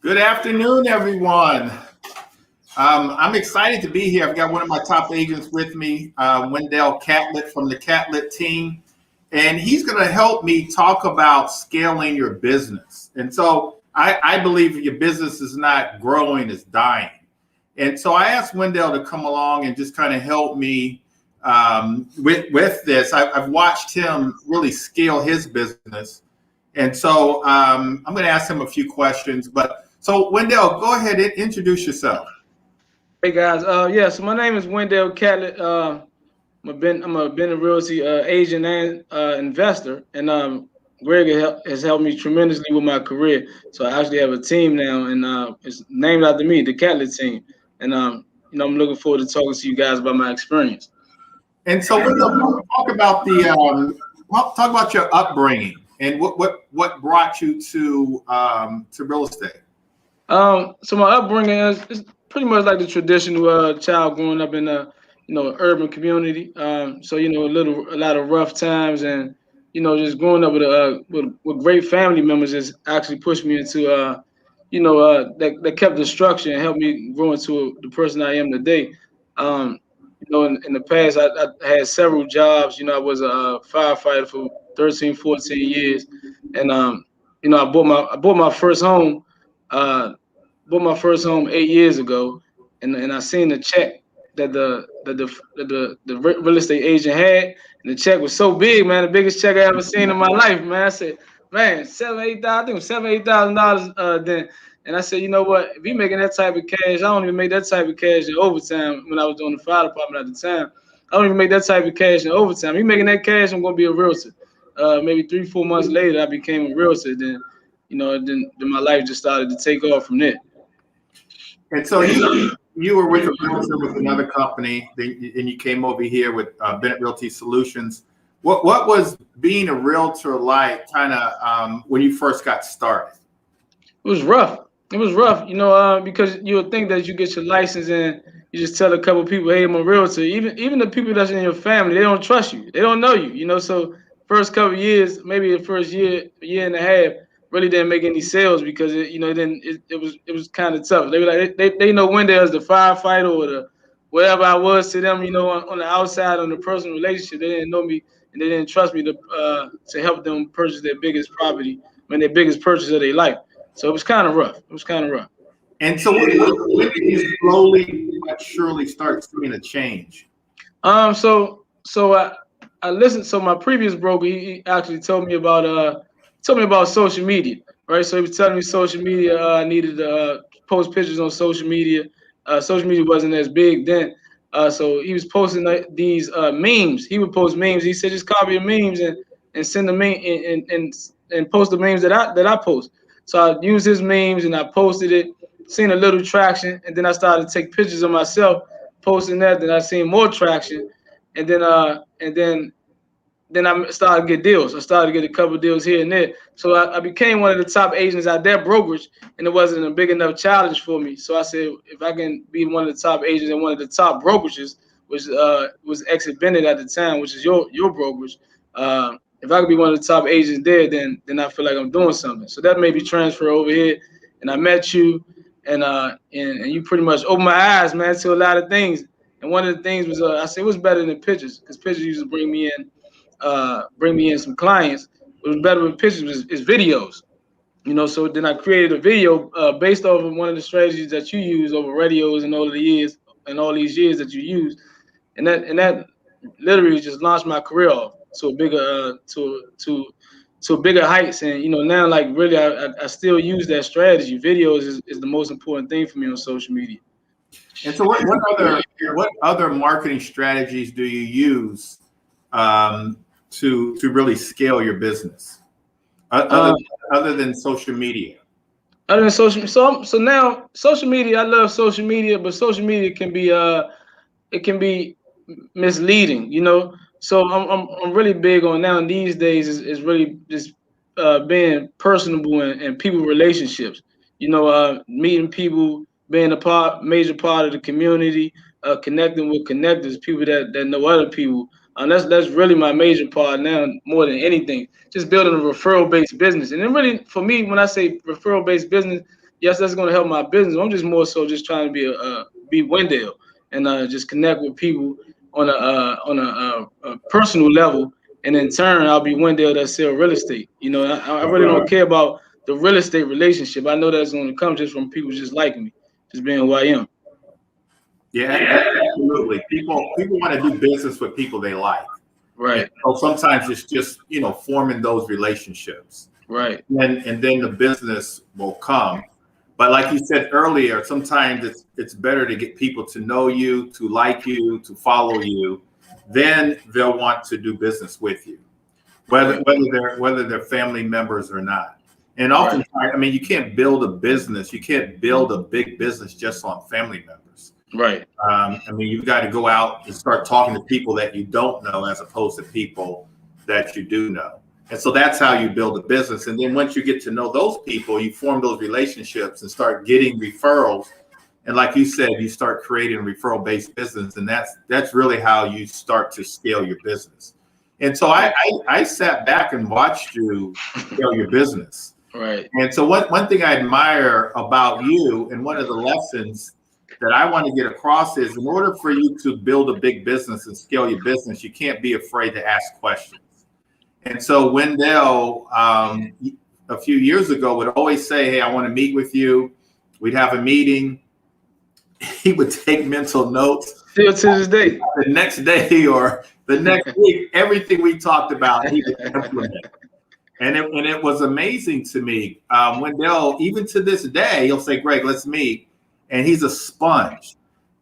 Good afternoon, everyone. I'm excited to be here. I've got one of my top agents with me, Wendell Catlett from the Catlett team, and he's going to help me talk about scaling your business. And so I believe if your business is not growing, it's dying. And so I asked Wendell to come along and just kind of help me with this. I've watched him really scale his business. And so I'm going to ask him a few questions. So Wendell, go ahead and introduce yourself. Hey guys, so my name is Wendell Catlett. I'm a realty agent and investor, and Greg has helped me tremendously with my career. So I actually have a team now, and it's named after me, the Catlett team. And I'm looking forward to talking to you guys about my experience. And so Wendell, talk about talk about your upbringing and what brought you to real estate. So my upbringing is pretty much like the traditional child growing up in a urban community. So a lot of rough times, and just growing up with great family members has actually pushed me into that kept the structure and helped me grow into the person I am today. In the past, I had several jobs. I was a firefighter for 13, 14 years, and I bought my first home. Bought my first home 8 years ago, and I seen the check that the real estate agent had, and the check was so big, man, the biggest check I ever seen in my life, man. I said, man, I think it was $7,000, $8,000 then. And I said, you know what? If you making that type of cash, I don't even make that type of cash in overtime. When I was doing the fire department at the time, I don't even make that type of cash in overtime. You making that cash, I'm gonna be a realtor. Maybe 3-4 months later, I became a realtor. Then my life just started to take off from there. And so you were with a realtor with another company, and you came over here with Bennett Realty Solutions. What was being a realtor like, kind of when you first got started? It was rough. It was rough, because you would think that you get your license and you just tell a couple people, hey, I'm a realtor. Even the people that's in your family, they don't trust you. They don't know you. So first couple of years, maybe the first year and a half, really didn't make any sales because it was kind of tough. They were like they know Wendell as the firefighter or the whatever I was to them, on the outside, on the personal relationship. They didn't know me and they didn't trust me to help them purchase their biggest property, their biggest purchase of their life. So it was kind of rough. And so when did you slowly but surely start seeing a change? So I listened. So my previous broker, he actually told me about social media, right? So he was telling me social media. I needed to post pictures on social media. Social media wasn't as big then. So he was posting these memes. He would post memes. He said, just copy the memes and send the meme and post the memes that I post. So I used his memes and I posted it, seen a little traction, and then I started to take pictures of myself, posting that. Then I seen more traction, and then I started to get deals. I started to get a couple of deals here and there. So I became one of the top agents at that brokerage, and it wasn't a big enough challenge for me. So I said, if I can be one of the top agents at one of the top brokerages, which was Exit Bennett at the time, which is your brokerage, if I could be one of the top agents there, then I feel like I'm doing something. So that made me transfer over here, and I met you, and you pretty much opened my eyes, man, to a lot of things. And one of the things was I said, what's better than pictures? Because pictures used to bring me in some clients. What was better with pictures is videos. So then I created a video based off of one of the strategies that you use over radios and all these years that you use, and that literally just launched my career off to a bigger bigger heights. And now, like, really, I still use that strategy. Videos is the most important thing for me on social media. And so what other marketing strategies do you use to really scale your business other than social media? Other than social, so now social media, I love social media, but social media can be misleading, So I'm really big on now these days is really just being personable and people relationships. Meeting people, being major part of the community, connecting with connectors, people that know other people. That's really my major part now, more than anything. Just building a referral-based business. And then really, for me, when I say referral-based business, yes, that's going to help my business. I'm just more so just trying to be Wendell and just connect with people on a personal level, and in turn, I'll be Wendell that sell real estate. You know, I really don't care about the real estate relationship. I know that's going to come just from people just like me, just being who I am. Yeah, absolutely. People want to do business with people they like. Right. And so sometimes it's just, forming those relationships. Right. And then the business will come. But like you said earlier, sometimes it's better to get people to know you, to like you, to follow you, then they'll want to do business with you, whether they're family members or not. And oftentimes, I mean, you can't build a business, you can't build a big business just on family members. Right. I mean, you've got to go out and start talking to people that you don't know as opposed to people that you do know. And so that's how you build a business. And then once you get to know those people, you form those relationships and start getting referrals. And like you said, you start creating a referral-based business. And that's really how you start to scale your business. And so I sat back and watched you scale your business. Right. And so one thing I admire about you, and one of the lessons that I want to get across is, in order for you to build a big business and scale your business, you can't be afraid to ask questions. And so Wendell, a few years ago, would always say, hey, I want to meet with you. We'd have a meeting. He would take mental notes. Still to this day. The next day or the next week, everything we talked about, he would implement. And it was amazing to me. Wendell, even to this day, he'll say, Greg, let's meet. And he's a sponge.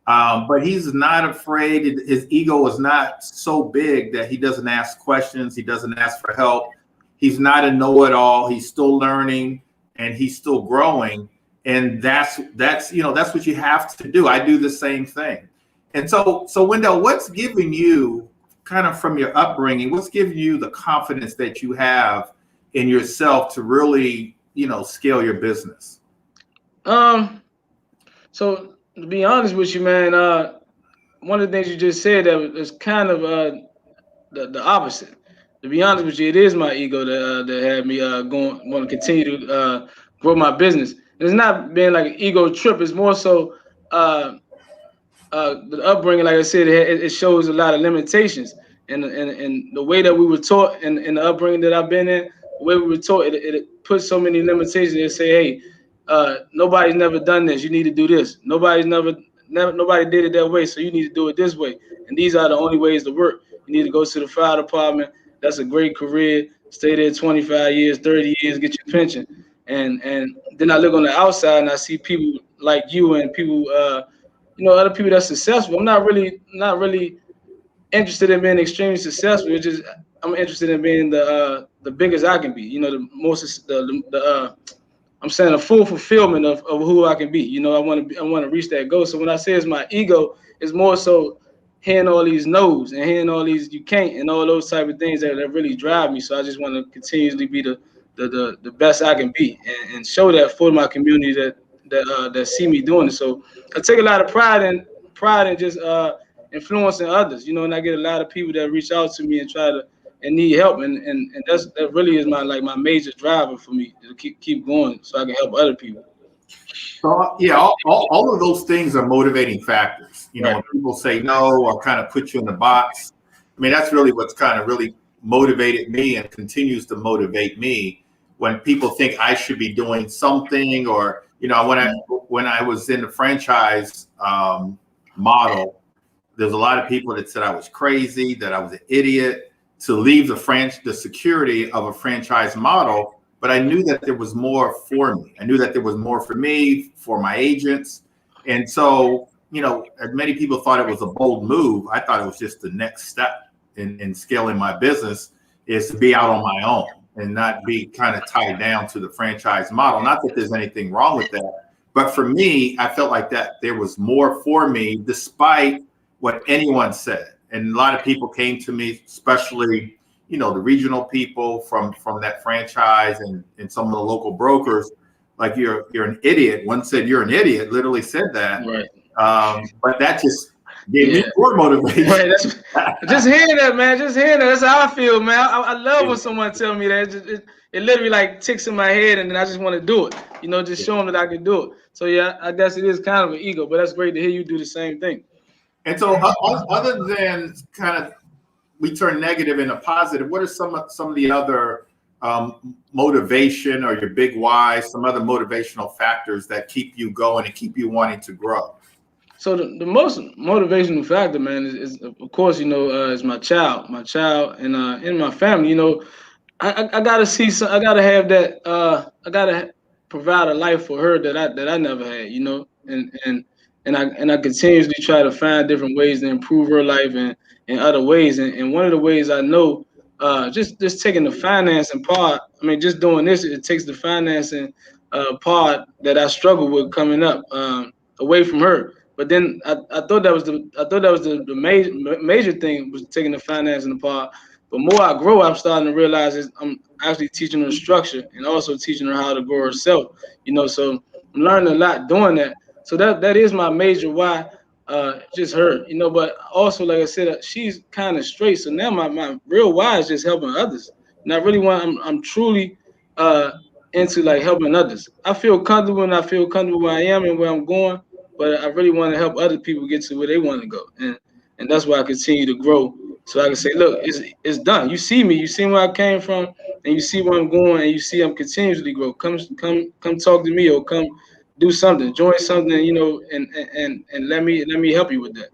But he's not afraid. His ego is not so big that he doesn't ask questions. He doesn't ask for help. He's not a know-it-all. He's still learning and he's still growing. And that's what you have to do. I do the same thing. And so Wendell, what's giving you, kind of from your upbringing, what's giving you the confidence that you have in yourself to really, scale your business? So to be honest with you, man, one of the things you just said that was kind of the opposite. To be honest with you, it is my ego that had me want to continue to grow my business. And it's not being like an ego trip. It's more so the upbringing. Like I said, it shows a lot of limitations, and the way that we were taught in the upbringing that I've been in, the way we were taught, it puts so many limitations. It say, hey, nobody's never done this. You need to do this. Nobody did it that way, so you need to do it this way. And these are the only ways to work. You need to go to the fire department. That's a great career. Stay there 25 years, 30 years, get your pension. And then I look on the outside and I see people like you and people, other people that's successful. I'm not really interested in being extremely successful. It's just I'm interested in being the biggest I can be. The most I'm saying a full fulfillment of who I can be. I want to reach that goal. So when I say it's my ego, it's more so hearing all these no's and hearing all these you can't and all those type of things that really drive me. So I just want to continuously be the best I can be and show that for my community that see me doing it. So I take a lot of pride in just influencing others, and I get a lot of people that reach out to me and try to and need help, and that really is my major driver for me to keep going so I can help other people. So yeah, all of those things are motivating factors. Right. When people say no or kind of put you in the box, I mean, that's really what's kind of really motivated me and continues to motivate me. When people think I should be doing something, or when I was in the franchise model, there's a lot of people that said I was crazy, that I was an idiot to leave the security of a franchise model. But I knew that there was more for me. I knew that there was more for me, for my agents. And so, as many people thought it was a bold move, I thought it was just the next step in scaling my business, is to be out on my own and not be kind of tied down to the franchise model. Not that there's anything wrong with that, but for me, I felt like that there was more for me despite what anyone said. And a lot of people came to me, especially, the regional people from that franchise and some of the local brokers, like you're an idiot. One said you're an idiot, literally said that. Right. But that Give me more motivation. Right, just hearing that, man. Just hearing that. That's how I feel, man. I love when someone tell me that. It literally like ticks in my head, and then I just want to do it. Just show them that I can do it. So yeah, I guess it is kind of an ego, but that's great to hear you do the same thing. And so, other than kind of we turn negative into positive, what are some of the other motivation or your big whys, some other motivational factors that keep you going and keep you wanting to grow? So the most motivational factor, man, is of course, is my child, and in my family. I gotta see some. I gotta have that. I gotta provide a life for her that I never had. And I continuously try to find different ways to improve her life and in other ways. And one of the ways I know, just taking the financing part. I mean, just doing this, it takes the financing part that I struggle with coming up away from her. But then I thought that was the major thing was taking the financing part. But more I grow, I'm starting to realize I'm actually teaching her structure and also teaching her how to grow herself. So I'm learning a lot doing that. So that is my major why, just her. But also, like I said, she's kind of straight. So now my real why is just helping others. And I really I'm truly into like helping others. I feel comfortable and I feel comfortable where I am and where I'm going. But I really want to help other people get to where they want to go, and that's why I continue to grow. So I can say, look, it's done. You see me, you see where I came from, and you see where I'm going, and you see I'm continuously grow. Come talk to me, or come do something, join something, and let me help you with that.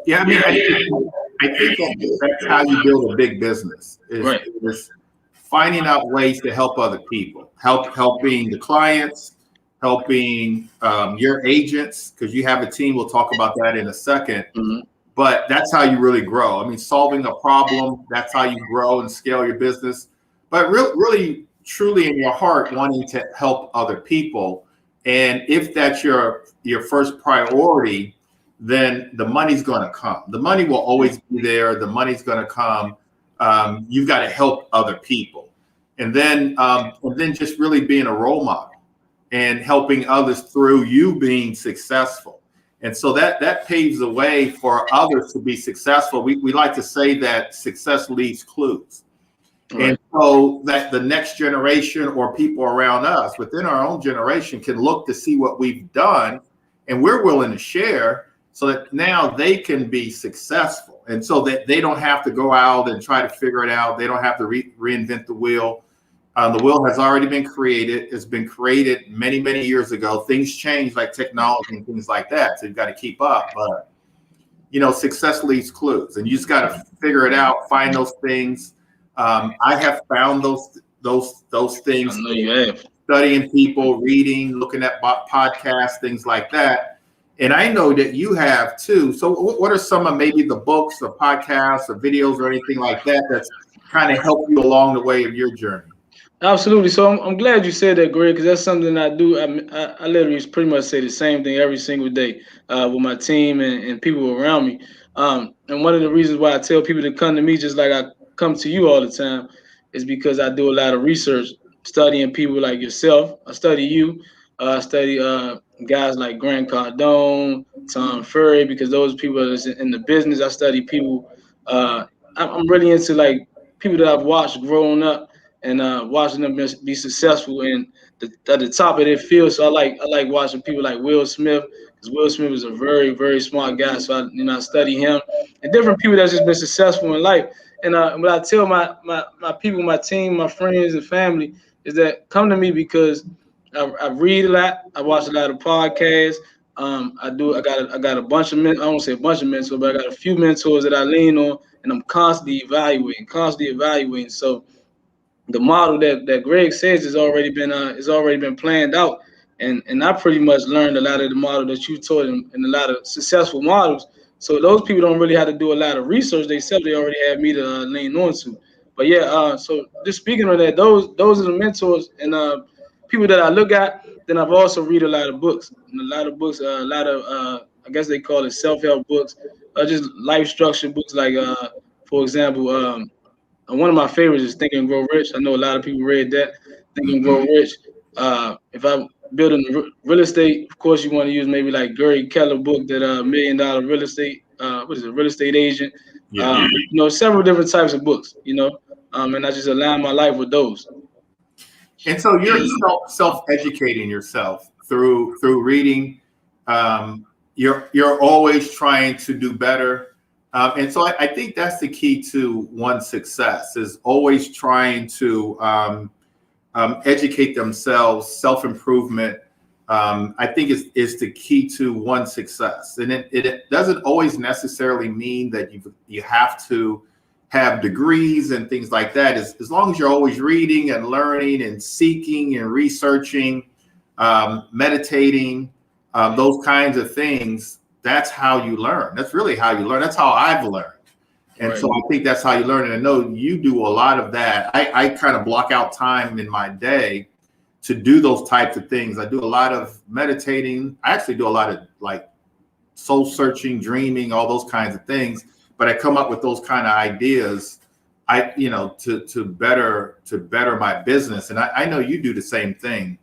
Yeah, I mean, I think that's how you build a big business. Right. Is finding out ways to help other people, helping the clients, helping your agents, because you have a team. We'll talk about that in a second. Mm-hmm. But that's how you really grow. I mean, solving a problem, that's how you grow and scale your business. But really, truly in your heart, wanting to help other people. And if that's your first priority, then the money's going to come. The money will always be there. The money's going to come. You've got to help other people. And then just really being a role model and helping others through you being successful. And so that paves the way for others to be successful. We like to say that success leaves clues. Right. And so that the next generation or people around us within our own generation can look to see what we've done and we're willing to share so that now they can be successful. And so that they don't have to go out and try to figure it out. They don't have to reinvent the wheel. The wheel has already been created. It's been created many, many years ago. Things change like technology and things like that. So you've got to keep up. But, success leaves clues and you just got to figure it out, find those things. I have found those things. I know you have. Studying people, reading, looking at podcasts, things like that. And I know that you have too. So what are some of maybe the books or podcasts or videos or anything like that that's kind of helped you along the way of your journey? Absolutely. So I'm glad you said that, Greg, because that's something I do. I literally pretty much say the same thing every single day with my team and people around me. And one of the reasons why I tell people to come to me just like I come to you all the time is because I do a lot of research, studying people like yourself. I study you. I study guys like Grant Cardone, Tom Ferry, because those people are in the business. I study people. I'm really into like people that I've watched growing up and watching them be successful and at the top of their field. So I like watching people like Will Smith, because Will Smith is a very, very smart guy. So I study him and different people that's just been successful in life. And what I tell my people, my team, my friends and family is that come to me because I read a lot. I watch a lot of podcasts. I got a bunch of I don't say a bunch of mentors, but I got a few mentors that I lean on, and I'm constantly evaluating. So the model that Greg says has already been planned out, and I pretty much learned a lot of the model that you taught and a lot of successful models. So those people don't really have to do a lot of research. They already have me to lean on to. But yeah, so just speaking of that, those are the mentors and people that I look at. Then I've also read a lot of books, I guess they call it self-help books, just life structure books. Like for example, one of my favorites is Think and Grow Rich. I know a lot of people read that, Think and Grow Rich. if I'm building real estate, of course, you want to use maybe like Gary Keller book, that $1 million real estate, what is it, real estate agent. Yeah. Several different types of books, and I just align my life with those. And so you're self-educating yourself through reading. You're always trying to do better. And so I think that's the key to one's success, is always trying to educate themselves. Self-improvement, I think, is the key to one's success. And it doesn't always necessarily mean that you have to have degrees and things like that. As long as you're always reading and learning and seeking and researching, meditating, those kinds of things, that's how you learn. That's really how you learn. That's how I've learned. And so I think that's how you learn. And I know you do a lot of that. I kind of block out time in my day to do those types of things. I do a lot of meditating. I actually do a lot of like soul searching, dreaming, all those kinds of things. But I come up with those kind of ideas, to better my business. And I know you do the same thing.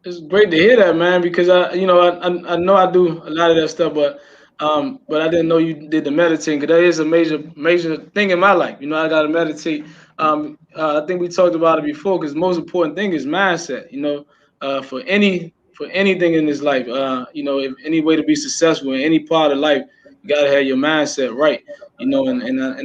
It's great to hear that, man, because I know I do a lot of that stuff, but I didn't know you did the meditating, because that is a major thing in my life. I got to meditate. I think we talked about it before, because the most important thing is mindset. For anything in this life, if any way to be successful in any part of life, you got to have your mindset right. And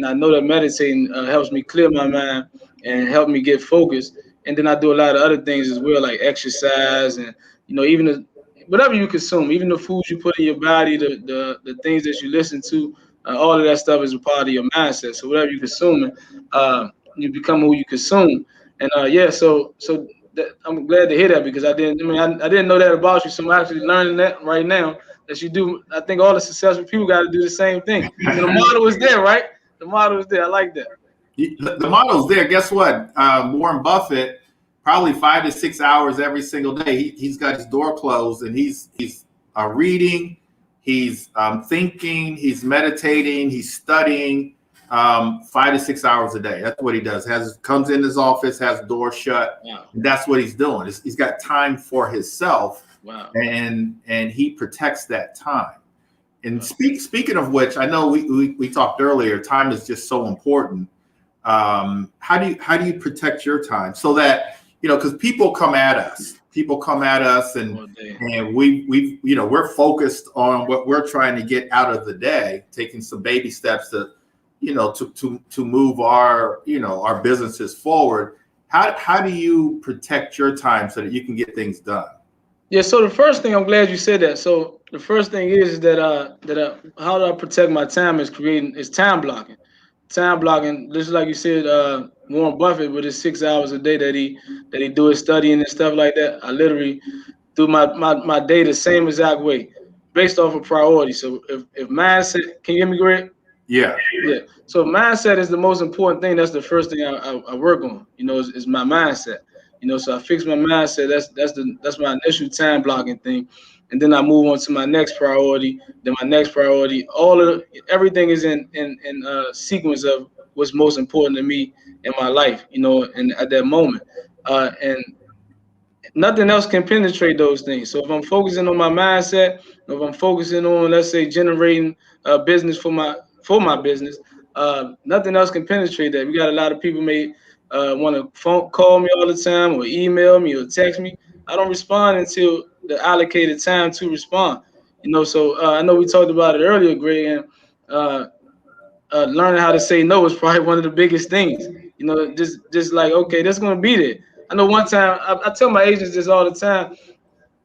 I know that meditating helps me clear my mind and help me get focused. And then I do a lot of other things as well, like exercise, and even whatever you consume, even the foods you put in your body, the things that you listen to, all of that stuff is a part of your mindset. So whatever you consuming, you become who you consume. And so I'm glad to hear that, because I didn't know that about you. So I'm actually learning that right now, that you do. I think all the successful people got to do the same thing. So the model is there, right? The model is there. I like that. The model's there. Guess what? Warren Buffett, probably 5 to 6 hours every single day. He's got his door closed, and he's reading, he's thinking, he's meditating, he's studying 5 to 6 hours a day. That's what he does. Comes in his office, has the door shut. Wow. And that's what he's doing. He's got time for himself. Wow. And he protects that time. And speaking of which, I know we talked earlier, time is just so important. How do you protect your time so that, because people come at us and we're focused on what we're trying to get out of the day, taking some baby steps to move our businesses forward. How do you protect your time so that you can get things done? Yeah. So the first thing, I'm glad you said that. So the first thing is that how do I protect my time is time blocking. Time blocking, just like you said, Warren Buffett, with his 6 hours a day that he do his studying and stuff like that. I literally do my day the same exact way, based off of priority. So if mindset, can you hear me, Greg? Yeah. Yeah. So mindset is the most important thing. That's the first thing I work on. Is my mindset. So I fix my mindset. That's my initial time blocking thing. And then I move on to my next priority. Then my next priority. Everything is in sequence of what's most important to me in my life. And at that moment, and nothing else can penetrate those things. So if I'm focusing on my mindset, if I'm focusing on, let's say, generating business for my business, nothing else can penetrate that. We got a lot of people may want to call me all the time, or email me, or text me. I don't respond until the allocated time to respond. So I know we talked about it earlier, Greg, and learning how to say no is probably one of the biggest things. Just like, okay, that's gonna be there. I know one time I tell my agents this all the time,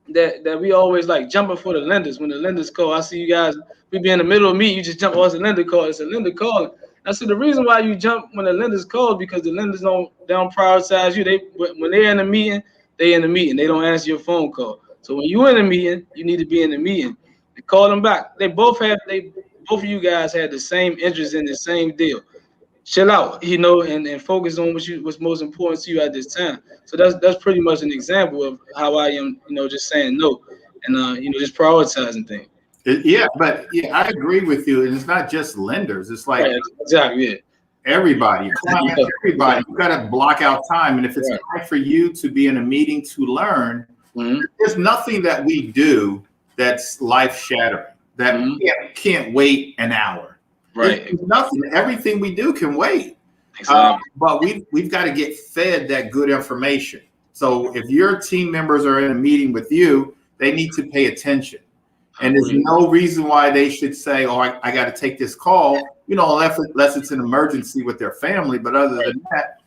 that we always like jumping for the lenders. When the lenders call, I see you guys, we be in the middle of me, you just jump, oh, it's a lender call, it's a lender calling. I said the reason why you jump when the lenders call, because the lenders don't prioritize you. When they're in a meeting, they in the meeting. They don't answer your phone call. So when you in a meeting, you need to be in the meeting. And call them back. Both of you guys had the same interest in the same deal. Chill out, and focus on what's most important to you at this time. So that's pretty much an example of how I am, just saying no, and just prioritizing things. I agree with you. And it's not just lenders. It's like, right, exactly, yeah. Everybody, your clients, everybody. You got to block out time. And if it's Right. time for you to be in a meeting to learn, there's nothing that we do that's life shattering, that can't wait an hour. Right. There's nothing. Everything we do can wait. Exactly. But we've got to get fed that good information. So if your team members are in a meeting with you, they need to pay attention. And there's no reason why they should say, oh, I got to take this call, unless it's an emergency with their family. But other than that,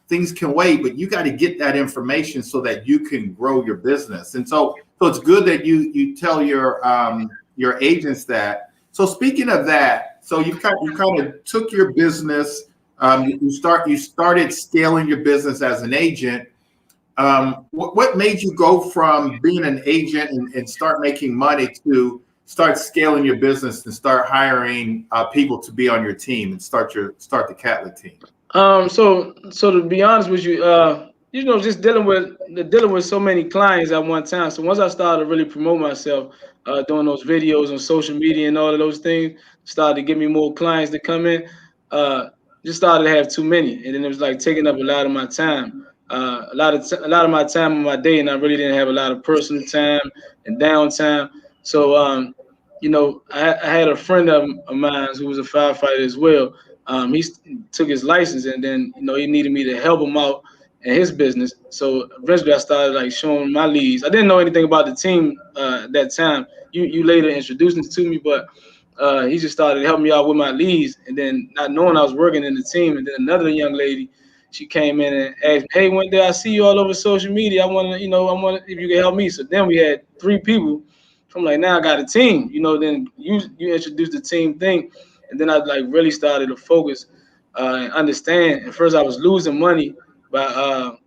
things can wait. But you got to get that information so that you can grow your business. And so it's good that you tell your agents that. So speaking of that, so you kind of took your business, you started scaling your business as an agent. What made you go from being an agent and start making money to start scaling your business and start hiring people to be on your team and start the Catlett team? So to be honest with you, just dealing with so many clients at one time. So once I started to really promote myself, doing those videos on social media and all of those things, started to give me more clients to come in. Just started to have too many, and then it was like taking up a lot of my time. A lot of my time in my day, and I really didn't have a lot of personal time and downtime. So, I had a friend of mine who was a firefighter as well. He took his license, and then he needed me to help him out in his business. So eventually, I started like showing my leads. I didn't know anything about the team at that time. You later introduced it to me, but he just started helping me out with my leads, and then not knowing I was working in the team, and then another young lady. She came in and asked, "Hey, Wendell, I see you all over social media. I want if you can help me." So then we had 3 people. So I'm like, now I got a team. Then you introduced the team thing, and then I like really started to focus and understand. At first, I was losing money by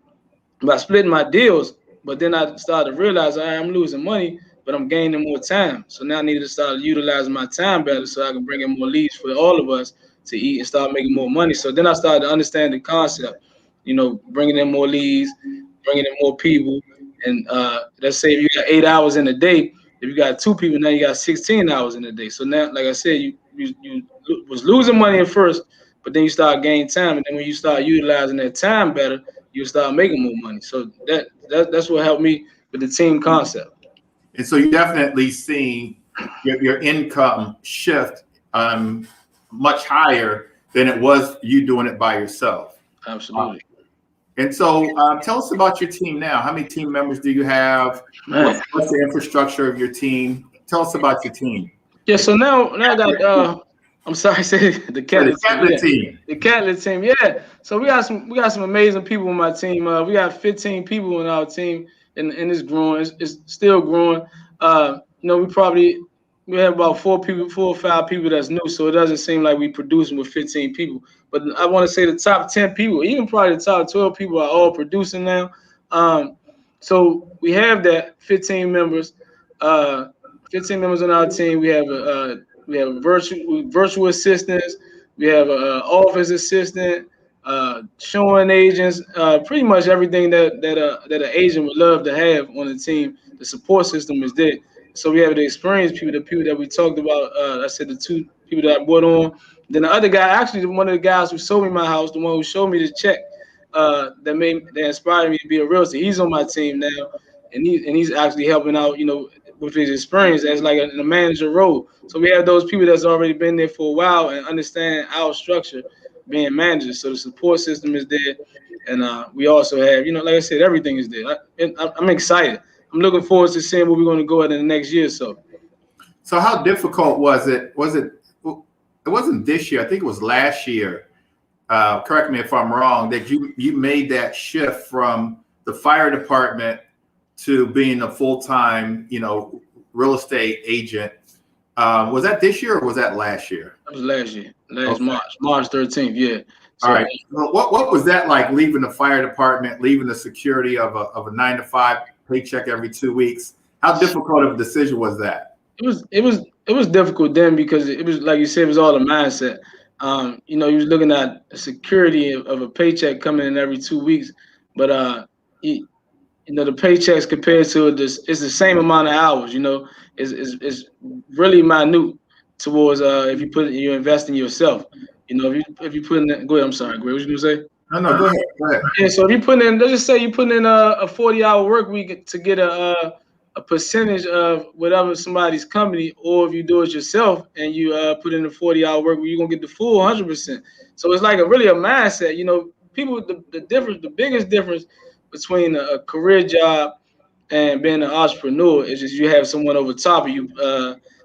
splitting my deals, but then I started to realize I'm losing money, but I'm gaining more time. So now I need to start utilizing my time better so I can bring in more leads for all of us to eat and start making more money. So then I started to understand the concept, bringing in more leads, bringing in more people. And let's say if you got 8 hours in a day, if you got 2 people, now you got 16 hours in a day. So now, like I said, you was losing money at first, but then you start gaining time. And then when you start utilizing that time better, you start making more money. So that's what helped me with the team concept. And so you definitely seen your income shift much higher than it was you doing it by yourself. Absolutely. And so tell us about your team now. How many team members do you have? What's the infrastructure of your team? Tell us about your team. Yeah, so now I got I'm sorry, say the Catlett team. The Catlett team, yeah. So we got some amazing people on my team. We got 15 people on our team, and it's growing. It's still growing. We have about 4 or 5 people that's new, so it doesn't seem like we producing with 15 people. But I want to say the top 10 people, even probably the top 12 people, are all producing now. So we have that 15 members. 15 members on our team. We have virtual assistants. We have an office assistant, showing agents, pretty much everything that an agent would love to have on the team. The support system is there. So we have the experienced people, the people that we talked about. I said the 2 people that I brought on. Then the other guy, actually one of the guys who sold me my house, the one who showed me the check, that inspired me to be a realtor. He's on my team now, and he's actually helping out, with his experience as like a manager role. So we have those people that's already been there for a while and understand our structure being managers. So the support system is there. And we also have, like I said, everything is there. I'm excited. I'm looking forward to seeing where we're going to go in the next year or so. So how difficult was it? It wasn't this year. I think it was last year. Correct me if I'm wrong, that you made that shift from the fire department to being a full-time, real estate agent. Was that this year or was that last year? That was last year, March 13th. Yeah. So, all right. Well, what was that like, leaving the fire department, leaving the security of a 9-to-5 paycheck every 2 weeks? How difficult of a decision was that? It was difficult then because it was, like you said, it was all a mindset. You was looking at the security of a paycheck coming in every 2 weeks, but the paychecks compared to it's the same amount of hours. It's really minute towards if you invest in yourself. You know, if you put in that, go ahead. I'm sorry, Greg. What you gonna say? No, go ahead. Go ahead. Yeah, so if you put in, let's just say you put in a 40-hour work week to get a percentage of whatever somebody's company, or if you do it yourself and you put in a 40-hour work week, you're gonna get the full 100%. So it's like really a mindset. You know, people the biggest difference between a career job and being an entrepreneur is just you have someone over top of you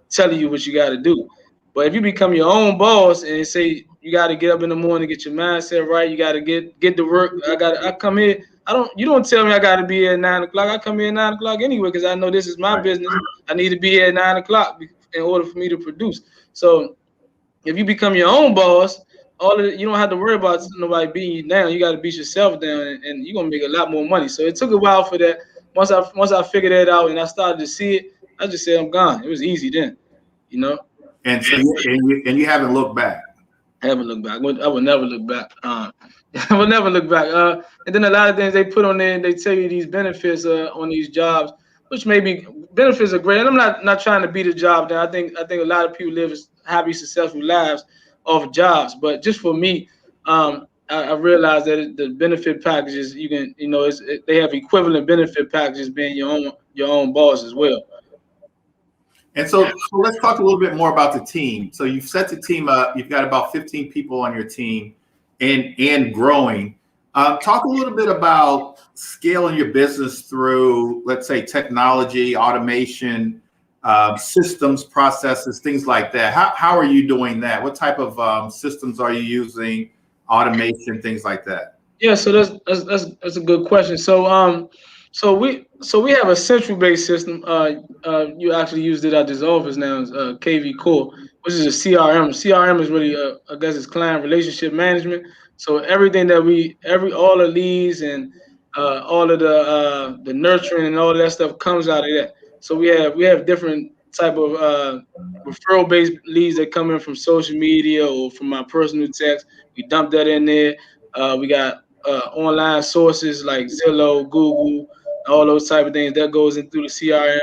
telling you what you got to do. But if you become your own boss and say you got to get up in the morning, get your mindset right, you got to get to work. I come here. You don't tell me I got to be here at 9 o'clock. I come here at 9 o'clock anyway because I know this is my business. I need to be here at 9 o'clock in order for me to produce. So if you become your own boss, you don't have to worry about nobody beating you down. You got to beat yourself down, and you're gonna make a lot more money. So it took a while for that. Once I figured that out and I started to see it, I just said I'm gone. It was easy then, you know. And so you haven't looked back. I haven't looked back. I would never look back. I would never look back. And then a lot of things they put on there, they tell you these benefits on these jobs, which maybe benefits are great. And I'm not trying to beat a job down. I think a lot of people live happy, successful lives off jobs. But just for me, I realized that the benefit packages they have equivalent benefit packages being your own boss as well. And so let's talk a little bit more about the team. So you've set the team up. You've got about 15 people on your team and growing. Talk a little bit about scaling your business through, let's say, technology, automation, systems, processes, things like that. How are you doing that? What type of systems are you using, automation, things like that? Yeah, so that's a good question. So we have a central based system. You actually used it at this office now, KV Core, which is a CRM. CRM is really I guess it's client relationship management. So everything that all the leads and all of the nurturing and all that stuff comes out of that. So we have different type of referral based leads that come in from social media or from my personal text. We dump that in there. We got online sources like Zillow, Google, all those type of things that goes in through the CRM,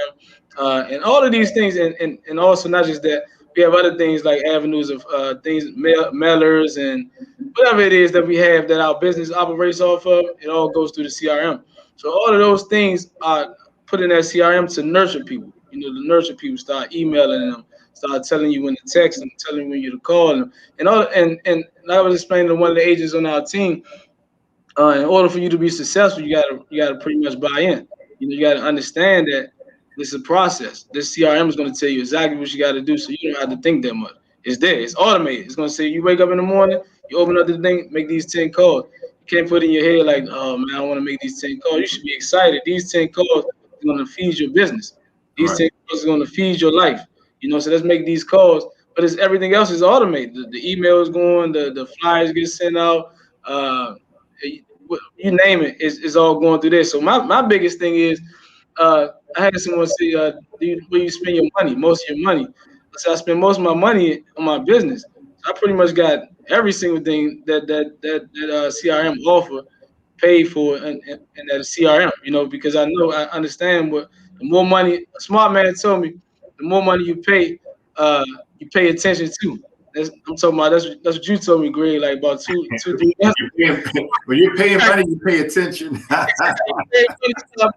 and all of these things, and also not just that, we have other things like avenues of mailers and whatever it is that we have that our business operates off of. It all goes through the CRM. So all of those things are put in that CRM to nurture people. You know, to nurture people, start emailing them, start telling you when to text them, telling you when you to call them, and I was explaining to one of the agents on our team. In order for you to be successful, you gotta pretty much buy in. You know, you gotta understand that this is a process. This CRM is gonna tell you exactly what you gotta do, so you don't have to think that much. It's there. It's automated. It's gonna say you wake up in the morning, you open up the thing, make these 10 calls. You can't put in your head like, oh man, I want to make these 10 calls. You should be excited. These 10 calls are gonna feed your business. These 10 calls are gonna feed your life. You know, so let's make these calls. But everything else is automated. The email is going, the flyers get sent out. You name it, is all going through this. So my biggest thing is, I had someone say, where you spend your money, most of your money. So I spend most of my money on my business. So I pretty much got every single thing that CRM offer paid for in that CRM, you know, because I understand what the more money, a smart man told me, the more money you pay attention to. I'm talking about that's what you told me, Greg, like about 2-3 months. When you're paying money, you pay attention. Start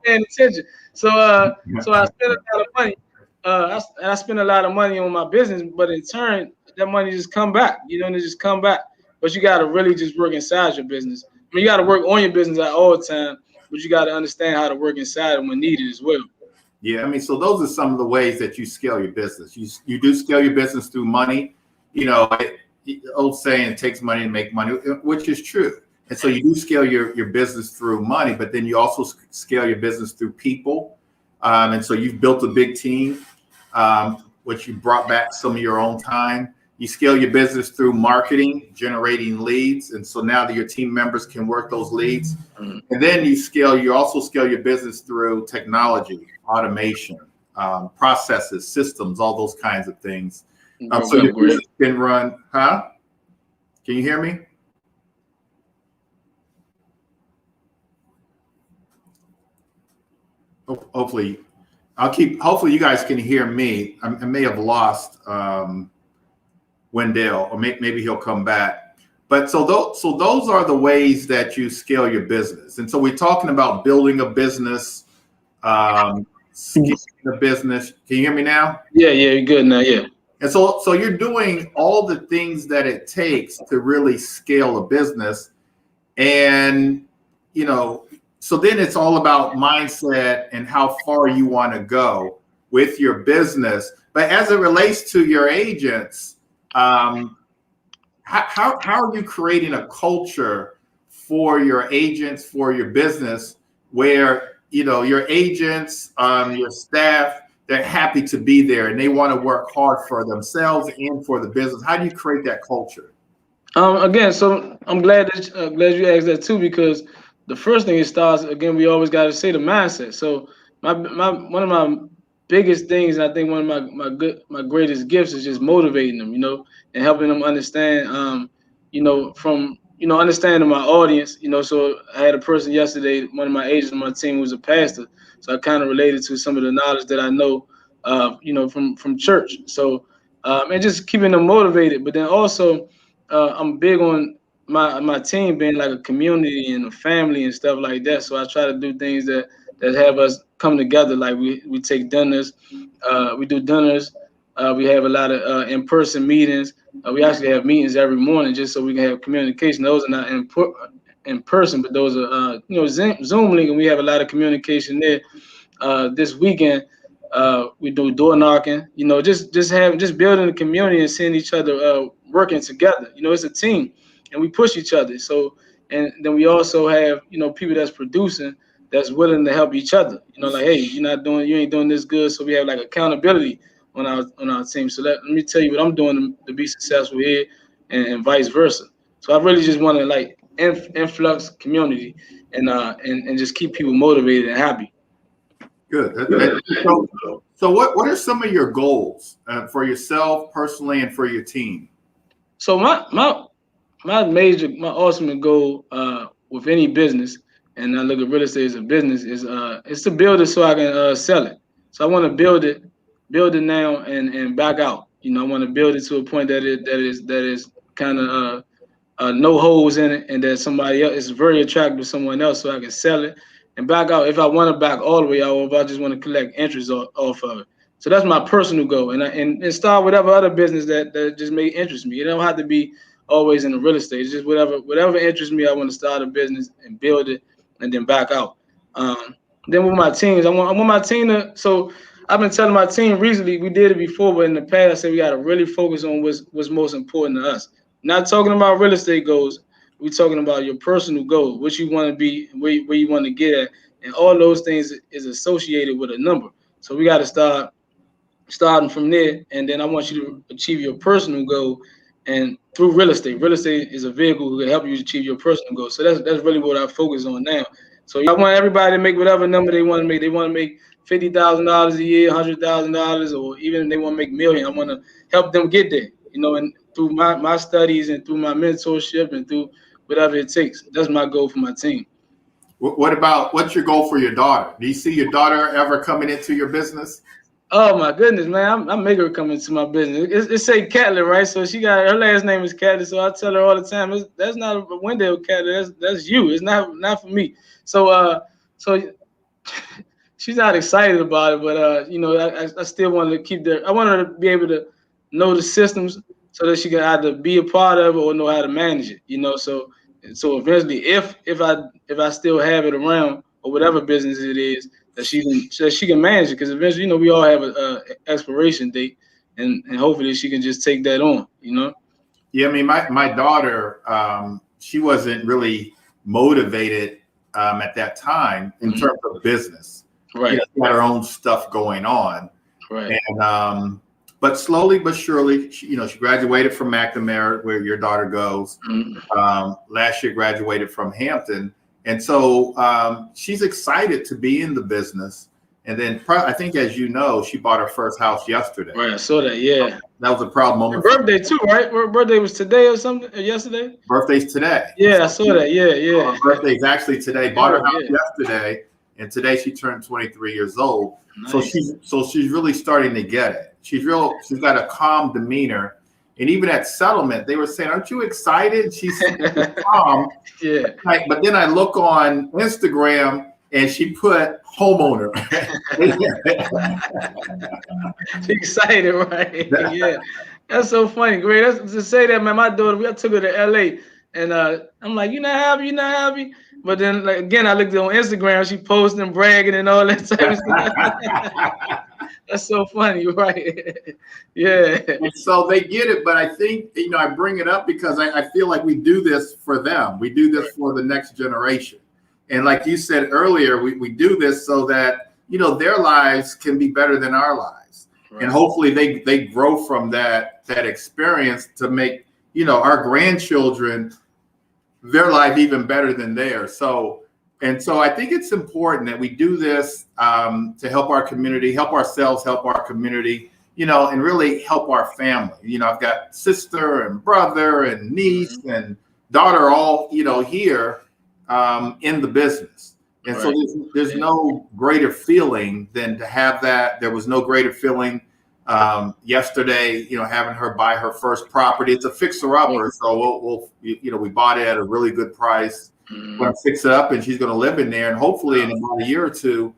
paying attention. So I spend a lot of money. I spend a lot of money on my business, but in turn, that money just come back. You know, and it just come back. But you got to really just work inside your business. I mean, you got to work on your business at all time, but you got to understand how to work inside it when needed as well. Yeah, I mean, so those are some of the ways that you scale your business. You do scale your business through money. You know, the old saying, it takes money to make money, which is true. And so you do scale your business through money, but then you also scale your business through people. And so you've built a big team, which you brought back some of your own time. You scale your business through marketing, generating leads. And so now that your team members can work those leads. And then you also scale your business through technology, automation, processes, systems, all those kinds of things. So your business can run, huh? Can you hear me? Hopefully you guys can hear me. I may have lost Wendell, or maybe he'll come back. But so those are the ways that you scale your business. And so we're talking about building a business, scaling a business. Can you hear me now? Yeah, you're good now. Yeah. And so you're doing all the things that it takes to really scale a business. And, so then it's all about mindset and how far you want to go with your business. But as it relates to your agents, how are you creating a culture for your agents, for your business, where, your agents, your staff, they're happy to be there and they want to work hard for themselves and for the business? How do you create that culture? Again, so I'm glad you asked that too, because the first thing it starts, again, we always got to say the mindset. So one of my biggest things, and I think one of my greatest gifts is just motivating them, and helping them understand, from understanding my audience, So I had a person yesterday, one of my agents on my team, who was a pastor, so I kind of related to some of the knowledge that I know, from church. So and just keeping them motivated, but then also I'm big on my team being like a community and a family and stuff like that. So I try to do things that have us come together. Like we take dinners, we do dinners. We have a lot of in-person meetings. We actually have meetings every morning just so we can have communication. Those are not in person, but those are Zoom link, and we have a lot of communication there. This weekend we do door knocking. Just building a community and seeing each other working together. It's a team, and we push each other. So, and then we also have people that's producing, that's willing to help each other. Like, hey, you ain't doing this good. So we have like accountability on our team. So let me tell you what I'm doing to be successful here, and vice versa. So I really just want to like influx community and just keep people motivated and happy. Good. So what are some of your goals for yourself personally and for your team? So my ultimate goal with any business, and I look at real estate as a business, is to build it so I can sell it. So I want to build it now and back out. I want to build it to a point that is kind of no holes in it, and that somebody else is very attractive to someone else, so I can sell it and back out if I want to back all the way out, or if I just want to collect interest off of it. So that's my personal goal, and start whatever other business that just may interest me. It don't have to be always in the real estate. It's just whatever interests me. I want to start a business and build it, and then back out. Then with my teams, I want my team to. So I've been telling my team recently. We did it before, but in the past, I said we got to really focus on what's most important to us. Not talking about real estate goals. We're talking about your personal goals, what you want to be, where you want to get at, and all those things is associated with a number. So we got to starting from there, and then I want you to achieve your personal goal, and through real estate. Real estate is a vehicle who can help you achieve your personal goal. So that's really what I focus on now. So I want everybody to make whatever number they want to make. They want to make $50,000 a year, $100,000, or even if they want to make $1 million. I want to help them get there. And through my studies and through my mentorship and through whatever it takes. That's my goal for my team. What's your goal for your daughter? Do you see your daughter ever coming into your business? Oh my goodness, man! I'm making her come into my business. It say Catlett, right? So she got her last name is Catlett. So I tell her all the time, that's not a Wendell Catlett. That's you. It's not for me. So she's not excited about it, but I still want to keep there. I want her to be able to know the systems so that she can either be a part of it or know how to manage it. So eventually, if I still have it around, or whatever business it is, that she can manage it, because eventually, we all have a expiration date, and hopefully she can just take that on. Yeah, I mean, my daughter, she wasn't really motivated at that time in terms of business. Right. She had her own stuff going on. Right. And but slowly but surely, she graduated from McNamara, where your daughter goes. Mm-hmm. Last year, graduated from Hampton. And so she's excited to be in the business. And then I think, as you know, she bought her first house yesterday. Right, I saw that. Yeah, that was a proud moment. Her birthday too, right? Her birthday was today or something, or yesterday. Birthday's today. Yeah, I saw that. Yeah. Her birthday's actually today. Bought her house yesterday, and today she turned 23 years old. Nice. So she's really starting to get it. She's got a calm demeanor, And even at settlement, they were saying, "Aren't you excited?" She said, "Mom." Yeah. But then I look on Instagram and she put homeowner. She's excited, right? Yeah. That's so funny. Great. That's to say that, man. My daughter, I took her to LA, and I'm like, "You not happy? You not happy?" But then, like, again, I looked on Instagram. She posting, bragging, and all that type of stuff. That's so funny, right? Yeah. And so they get it, but I think, I bring it up because I feel like we do this for them. We do this for the next generation. And like you said earlier, we do this so that, their lives can be better than our lives. Right. And hopefully they grow from that experience to make, our grandchildren, their life even better than theirs. So I think it's important that we do this to help our community, help ourselves, help our community, and really help our family. I've got sister and brother and niece and daughter all, here in the business. And so there's no greater feeling than to have that. There was no greater feeling yesterday, having her buy her first property. It's a fixer-upper, so we bought it at a really good price. We're going to fix it up, and she's going to live in there. And hopefully in about a year or two,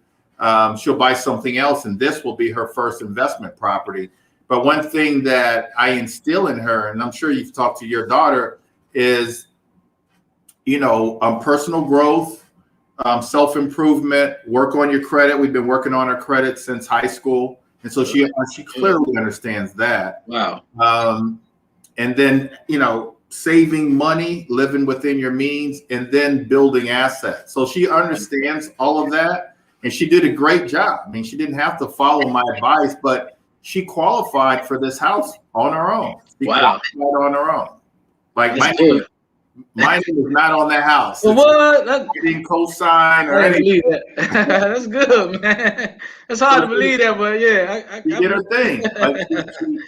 she'll buy something else, and this will be her first investment property. But one thing that I instill in her, and I'm sure you've talked to your daughter, is, personal growth, self-improvement, work on your credit. We've been working on her credit since high school. And so she clearly understands that. Wow. And then, saving money, living within your means, and then building assets. So she understands all of that. And she did a great job. I mean, she didn't have to follow my advice, but she qualified for this house on her own. She qualified on her own. Like my name is not on that house. Well, what? I didn't co-sign or anything. That's good, man. It's hard to believe that, but yeah. She did her thing.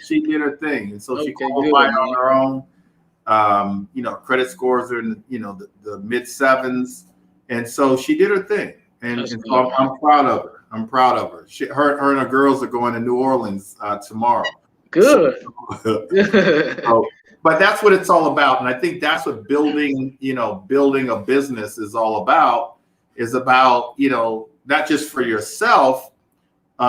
She did her thing. And so she qualified on her own. Credit scores are in, the mid sevens. And so she did her thing. And so I'm proud of her. Her and her girls are going to New Orleans tomorrow. Good. But that's what it's all about. And I think that's what building a business is all about, not just for yourself,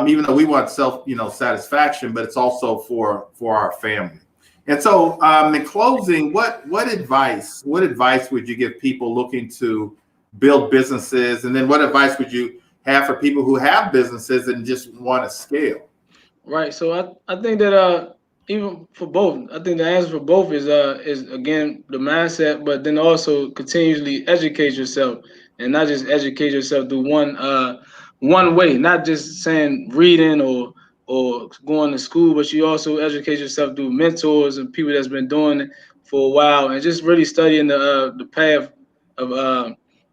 even though we want satisfaction, but it's also for our family. And so in closing, what advice would you give people looking to build businesses? And then what advice would you have for people who have businesses and just want to scale? Right. So I think that even for both, I think the answer for both is again the mindset, but then also continuously educate yourself, and not just educate yourself through one way, not just saying reading or going to school, but you also educate yourself through mentors and people that's been doing it for a while, and just really studying the path of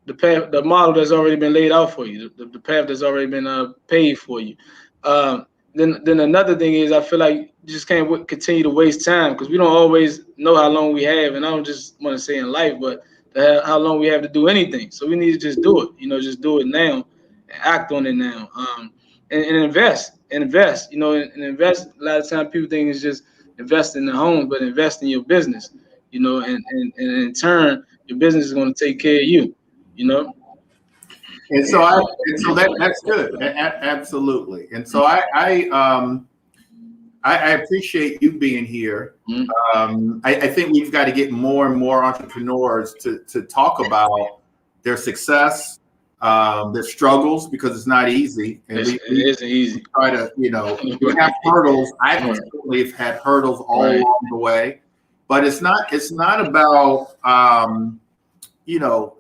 the model that's already been laid out for you, the path that's already been paid for you. Then another thing is I feel like you just can't continue to waste time, because we don't always know how long we have, and I don't just want to say in life, but how long we have to do anything. So we need to just do it, just do it now and act on it now. And invest, and invest. A lot of times people think it's just invest in the home, but invest in your business, and in turn, your business is going to take care of you, And so that's good. Absolutely. And so I appreciate you being here. I think we've got to get more and more entrepreneurs to talk about their success, their struggles, because it's not easy. And it isn't easy. Try to, we have hurdles. I personally have had hurdles all along the way, but it's not about,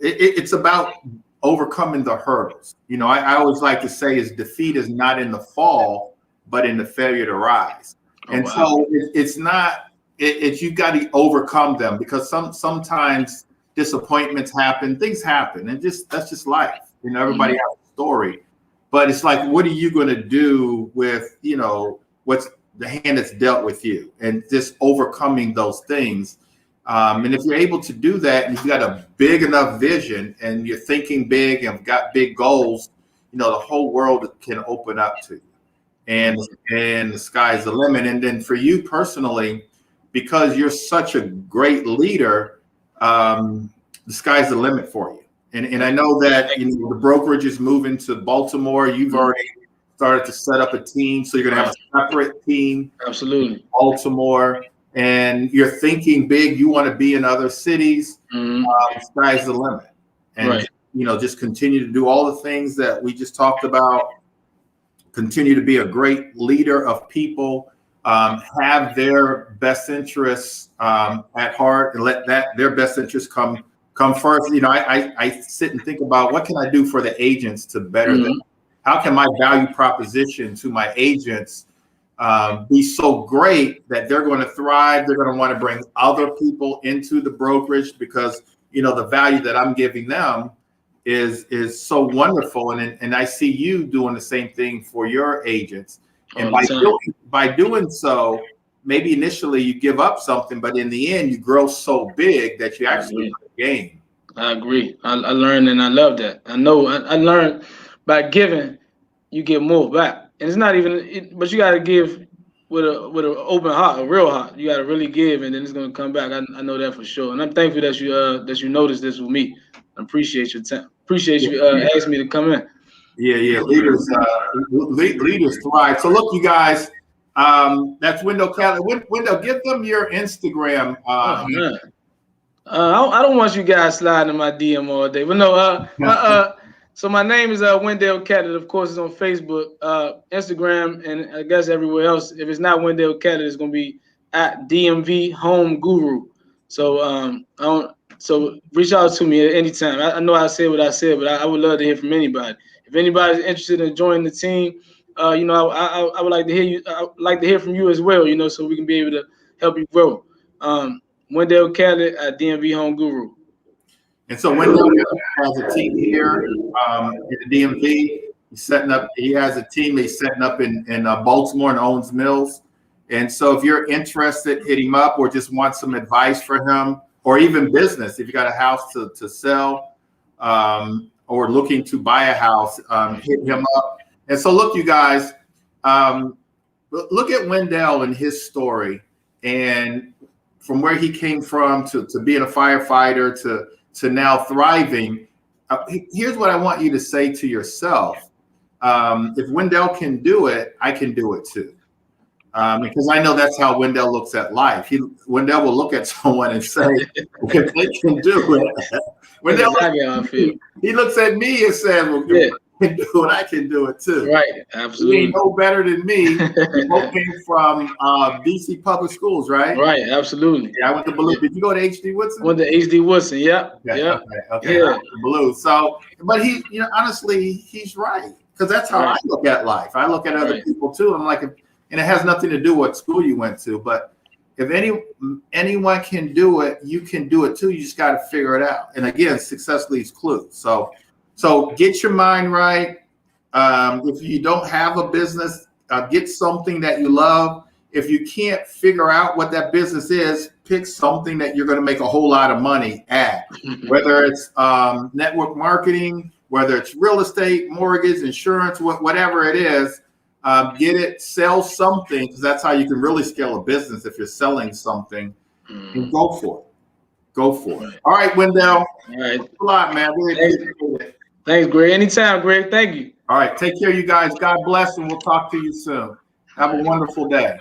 it's about overcoming the hurdles. I always like to say is defeat is not in the fall, but in the failure to rise. So it's not, you've got to overcome them, because sometimes disappointments happen, things happen, and that's just life. Everybody has a story, but it's like, what are you going to do with, what's the hand that's dealt with you, and just overcoming those things. And if you're able to do that, and you've got a big enough vision, and you're thinking big and got big goals, the whole world can open up to you, and the sky's the limit. And then for you personally, because you're such a great leader, the sky's the limit for you. And I know that the brokerage is moving to Baltimore. You've already started to set up a team, so you're going to have a separate team. Absolutely. In Baltimore, and you're thinking big. You want to be in other cities. Sky's the limit, and just continue to do all the things that we just talked about. Continue to be a great leader of people. Have their best interests at heart, and let their best interests come first. I sit and think about what can I do for the agents to better them. How can my value proposition to my agents be so great that they're going to thrive? They're going to want to bring other people into the brokerage because the value that I'm giving them is so wonderful. And I see you doing the same thing for your agents. And by doing so, maybe initially you give up something, but in the end you grow so big that you actually gain. I agree. I learned and I love that. I know I learned by giving, you get more back. And it's not even, but you got to give with an open heart, a real heart. You got to really give, and then it's going to come back. I know that for sure. And I'm thankful that you noticed this with me. I appreciate your time. Appreciate you asking me to come in. Yeah. Leaders thrive. So look, you guys, that's Wendell Catlett. Wendell, give them your Instagram. I don't want you guys sliding in my DM all day, but no. So my name is Wendell Catlett. Of course, it's on Facebook, Instagram, and I guess everywhere else. If it's not Wendell Catlett, it's gonna be at DMV Home Guru. So so reach out to me at any time. I know I said what I said, but I would love to hear from anybody. If anybody's interested in joining the team, I would like to hear you. I would like to hear from you as well. So we can be able to help you grow. Wendell Catlett at DMV Home Guru. And so Wendell has a team here in the DMV. He has a team he's setting up in Baltimore and Owens Mills. And so if you're interested, hit him up or just want some advice for him, or even business. If you got a house to sell or looking to buy a house, hit him up. And so look, you guys, look at Wendell and his story, and from where he came from to being a firefighter to now thriving. Here's what I want you to say to yourself. If Wendell can do it, I can do it too. Because I know that's how Wendell looks at life. Wendell will look at someone and say, if they can do it. Wendell, he looks at me and says, well, if I can do it, I can do it too. Right, absolutely. He ain't no better than me. We both came from BC public schools, right? Right, absolutely. Yeah, I went to Blue. Did you go to HD Woodson? Went to HD Woodson, yeah. Okay. Yeah. Blue. So, but he, honestly, he's right. Because that's how I look at life. I look at other people too. I'm like, and it has nothing to do with what school you went to, but if anyone can do it, you can do it too. You just got to figure it out. And again, success leaves clues. So get your mind right. If you don't have a business, get something that you love. If you can't figure out what that business is, pick something that you're going to make a whole lot of money at, whether it's network marketing, whether it's real estate, mortgage, insurance, whatever it is. Get it, sell something, because that's how you can really scale a business if you're selling something. And go for it. Go for it. All right, Wendell. All right. Thanks a lot, man. Really appreciate it. Thanks, Greg. Anytime, Greg. Thank you. All right. Take care, you guys. God bless, and we'll talk to you soon. Have a wonderful day.